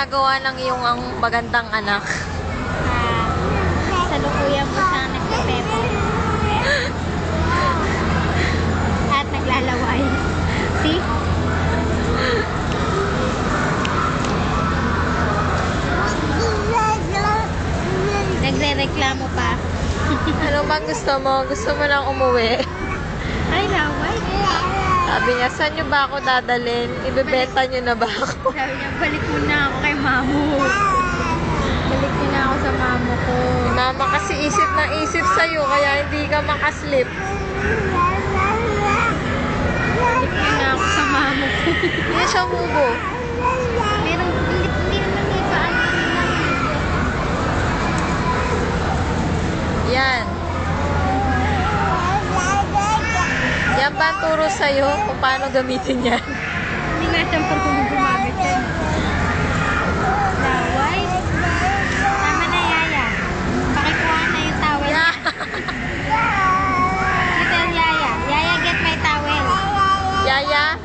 ginagawa ng iyong ang magandang anak? Salukuyan mo siyang nagpepepo. At naglalaway. See? Nagre-reklamo pa. Ano bang gusto mo? Gusto mo nang umuwi? Ay, laway. Sabi niya, saan niyo ba ako dadalhin? Ibebenta niyo na ba ako? Sabi niya, balik mo na ako kay mamu. Balik mo na ako sa mamu ko. Mama kasi isip ng isip sa'yo, kaya hindi ka makaslip. Balik mo na ako sa mamu ko. Hindi siya mubo. Meron, hindi naman may paano nila. Yan. Yan ba ang turo sa'yo kung paano gamitin yan? Hindi nga siyang parang gumamit yan. Laway. Tama na, Yaya. Pakikuha na yung towel. Yeah. You tell Yaya. Yaya, get my towel. Yaya?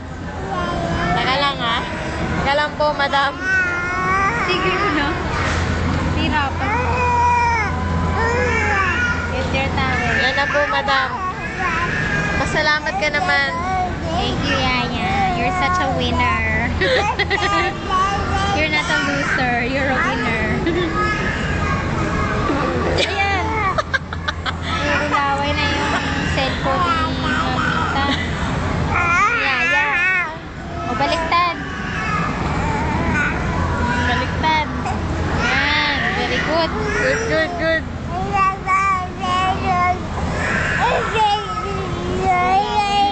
Teka lang ha. Teka lang po, madam. Sige mo na. Hirapan ko. Get your towel. Yan na po, madam. Pasalamat ka naman. Thank you, Yaya. You're such a winner. You're not a loser. You're a winner. Ayan. Ilaway na yung cellphone ni Mamita. Yaya. O, baliktad. Baliktad. Ayan. Very good. Good, good, good.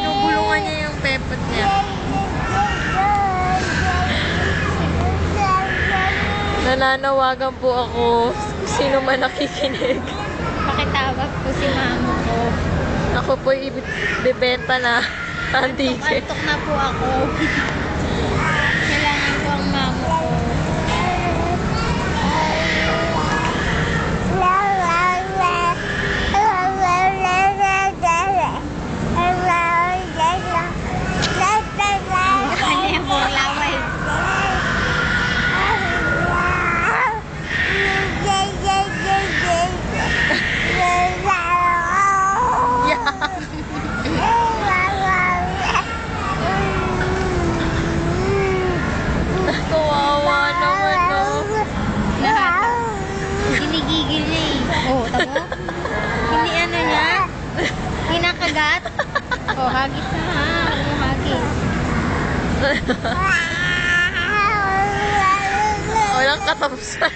Binubulungan niya yung pepot niya. Nananawagan po ako kung sino man nakikinig. Pakitawag po si mamo ko. Ako po ibibenta na ang ticket. Antok na po ako. Kailangan ko ang mamo ko. Ano yung puro laway? Kawawa naman, no? Lahat. Ginigigil niya eh. Oh, tamo? Hindi ano niya? Kinakagat? Oh, hagis na ha. Huwag mo hagis. Walang katapusan.